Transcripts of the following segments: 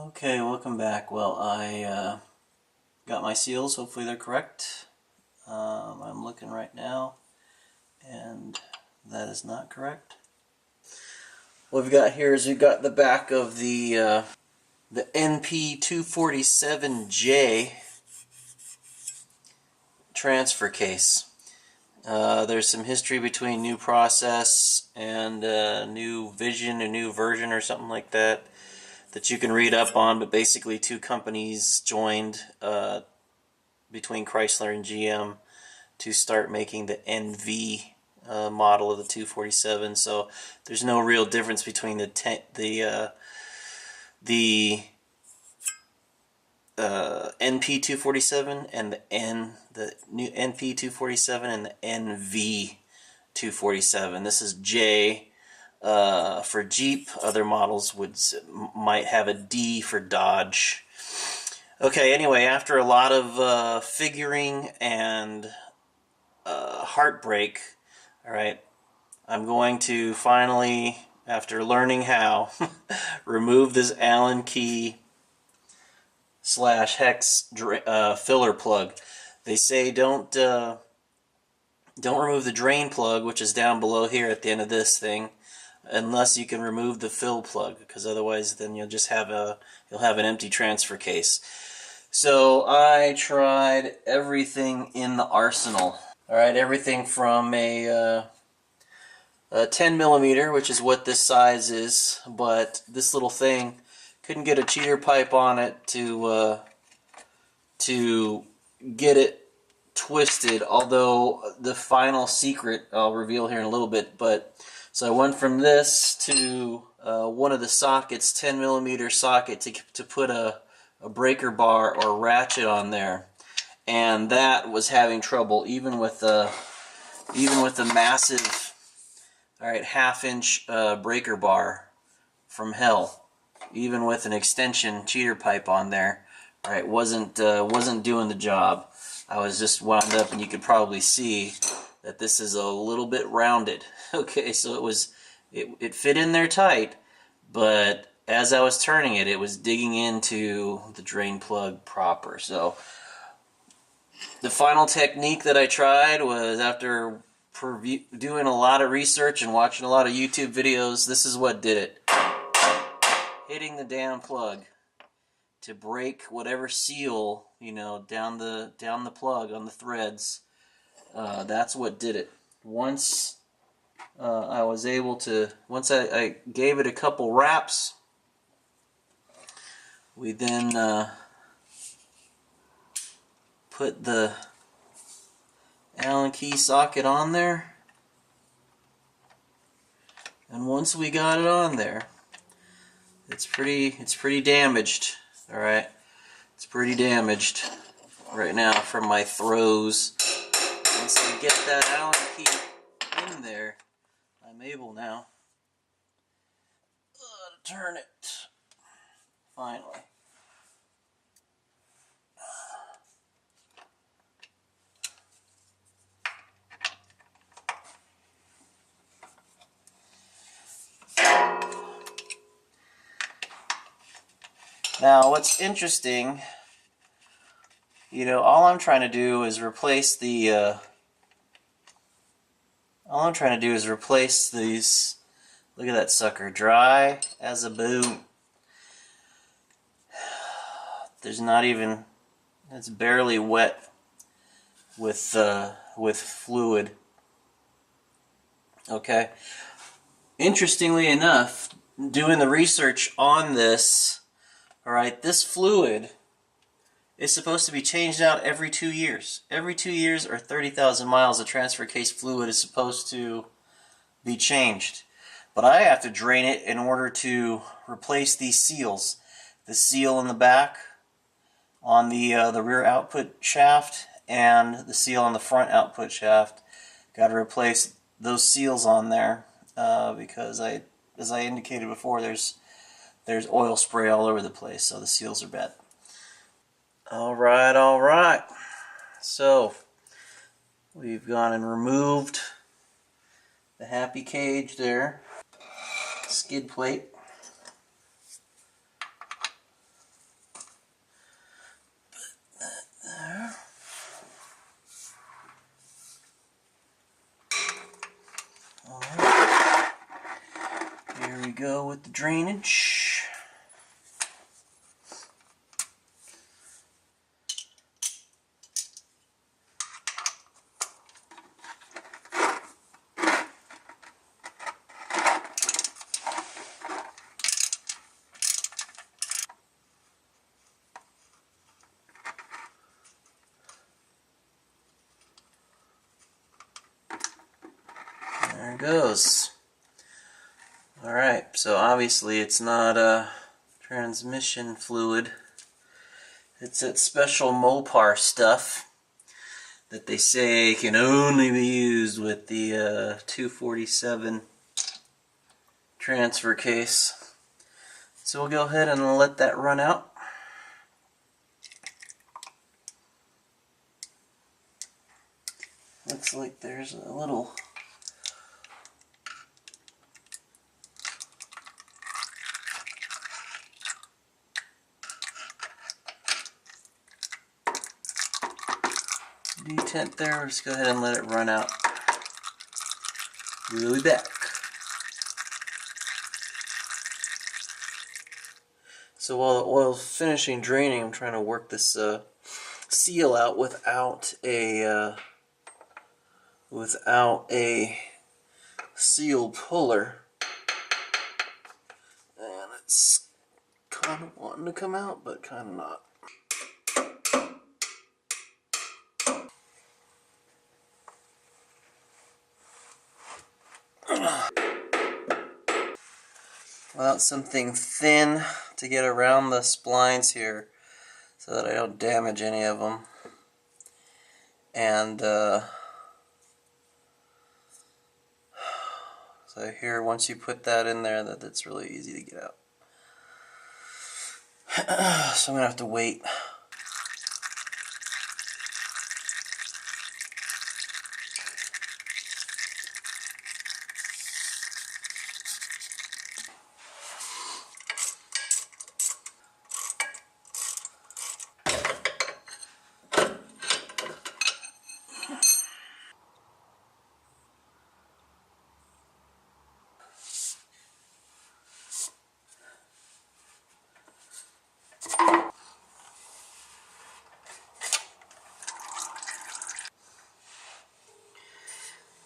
Okay, welcome back. Well, I got my seals. Hopefully they're correct. I'm looking right now, and that is not correct. What we've got here is we've got the back of the NP247J transfer case. There's some history between new process and new vision, a new version or something like that you can read up on, but basically two companies joined between Chrysler and GM to start making the NV model of the 247. So there's no real difference between the NP247 and the new NP247 and the NV247. This is J for Jeep. Other models might have a D for Dodge. Okay, anyway, after a lot of figuring and heartbreak, alright, I'm going to finally, after learning how, remove this Allen key / hex filler plug. They say don't remove the drain plug, which is down below here at the end of this thing, unless you can remove the fill plug, because otherwise then you'll just have an empty transfer case. So I tried everything in the arsenal. All right, everything from a 10 millimeter, which is what this size is, but this little thing couldn't get a cheater pipe on it to get it twisted. Although the final secret I'll reveal here in a little bit, but. So I went from this to one of the sockets, 10 millimeter socket, to put a breaker bar or ratchet on there, and that was having trouble even with the massive, half-inch breaker bar from hell. Even with an extension cheater pipe on there, wasn't doing the job. I was just wound up, and you could probably see that this is a little bit rounded. Okay, so it fit in there tight, but as I was turning it, it was digging into the drain plug proper. So the final technique that I tried was, after doing a lot of research and watching a lot of YouTube videos, this is what did it. Hitting the damn plug to break whatever seal, down the plug on the threads. That's what did it. Once I was able to, once I gave it a couple wraps, we then put the Allen key socket on there, and once we got it on there, it's pretty damaged. All right, it's pretty damaged right now from my throws. Once I get that Allen key in there, I'm able now to turn it, finally. Now, what's interesting, all I'm trying to do is replace the these. Look at that sucker, dry as a bone. There's not even, it's barely wet with fluid. Okay. Interestingly enough, doing the research on this, this fluid is supposed to be changed out every 2 years. Every 2 years or 30,000 miles, the transfer case fluid is supposed to be changed. But I have to drain it in order to replace these seals. The seal in the back on the rear output shaft and the seal on the front output shaft. Got to replace those seals on there because as I indicated before, there's oil spray all over the place, so the seals are bad. All right. So we've gone and removed the happy cage there, skid plate. Alright, here we go with the drainage. There it goes. Alright, so obviously it's not transmission fluid. It's that special Mopar stuff that they say can only be used with the 247 transfer case. So we'll go ahead and let that run out. Looks like there's a little detent there. Let's go ahead and let it run out. We'll be back. So while the oil's finishing draining, I'm trying to work this seal out without a seal puller, and it's kind of wanting to come out, but kind of not. Without something thin to get around the splines here so that I don't damage any of them. And so here, once you put that in there, that's really easy to get out. So I'm going to have to wait.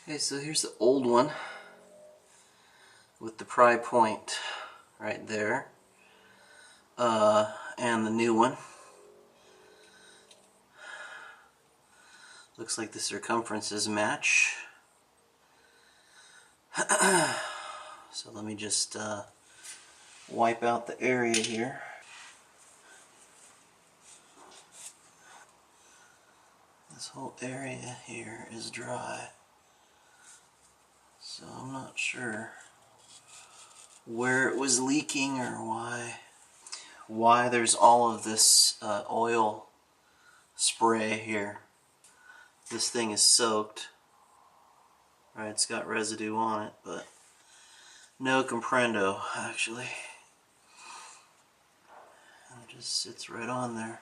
Okay, so here's the old one with the pry point right there, and the new one. Looks like the circumferences match. So let me just wipe out the area here. This whole area here is dry. So I'm not sure where it was leaking or why there's all of this oil spray here. This thing is soaked. Right, it's got residue on it, but no comprendo actually. And it just sits right on there.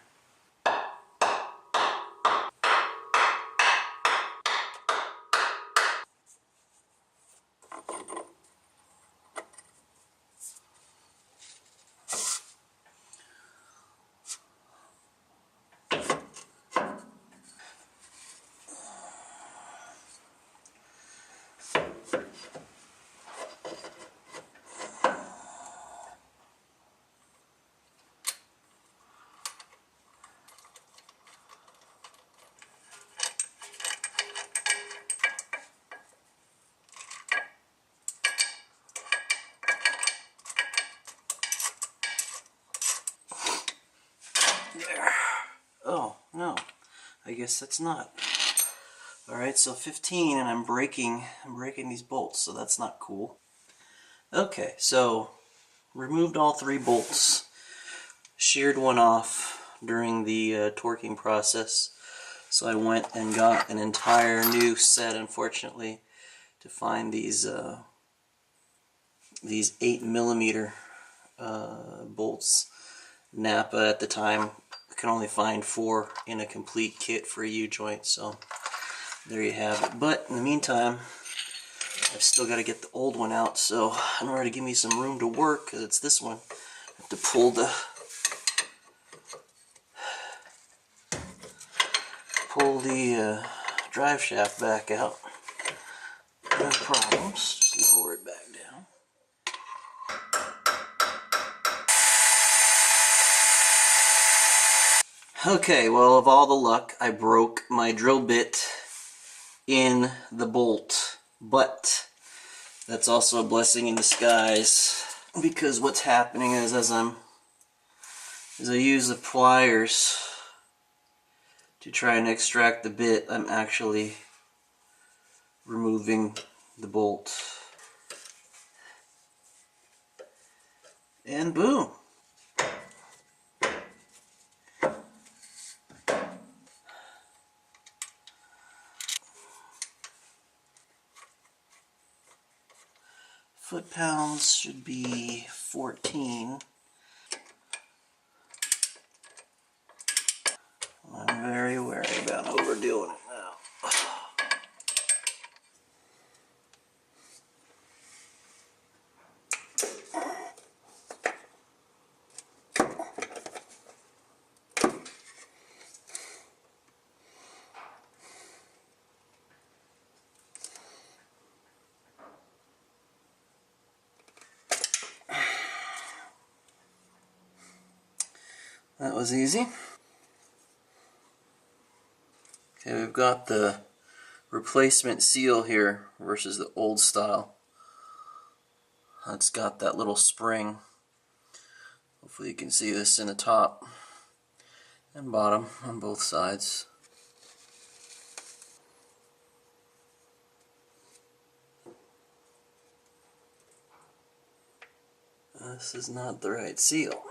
There. Oh, no. I guess that's not. Alright, so 15 and I'm breaking these bolts, so that's not cool. Okay, so removed all 3 bolts. Sheared one off during the torquing process. So I went and got an entire new set, unfortunately, to find these 8mm bolts. Napa at the time could only find 4 in a complete kit for a U-joint, so there you have it. But in the meantime, I've still got to get the old one out, so in order to give me some room to work, because it's this one, I have to pull the drive shaft back out. No problems. Just lower it back down. Okay, well, of all the luck, I broke my drill bit in the bolt, but that's also a blessing in disguise, because what's happening is as I use the pliers to try and extract the bit, I'm actually removing the bolt. And boom! Foot-pounds should be 14. I'm very wary about overdoing it now. That was easy. Okay, we've got the replacement seal here versus the old style. It's got that little spring. Hopefully you can see this in the top and bottom on both sides. This is not the right seal.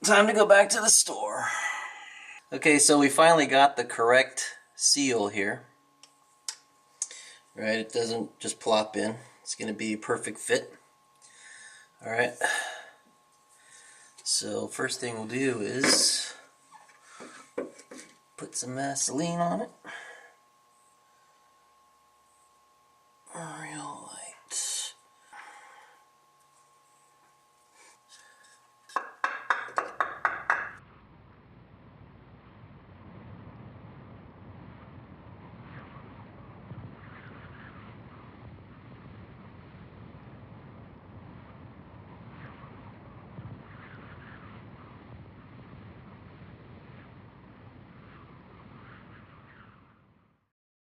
Time to go back to the store. Okay, so we finally got the correct seal here. Right, it doesn't just plop in. It's going to be a perfect fit. Alright. So first thing we'll do is put some Vaseline on it.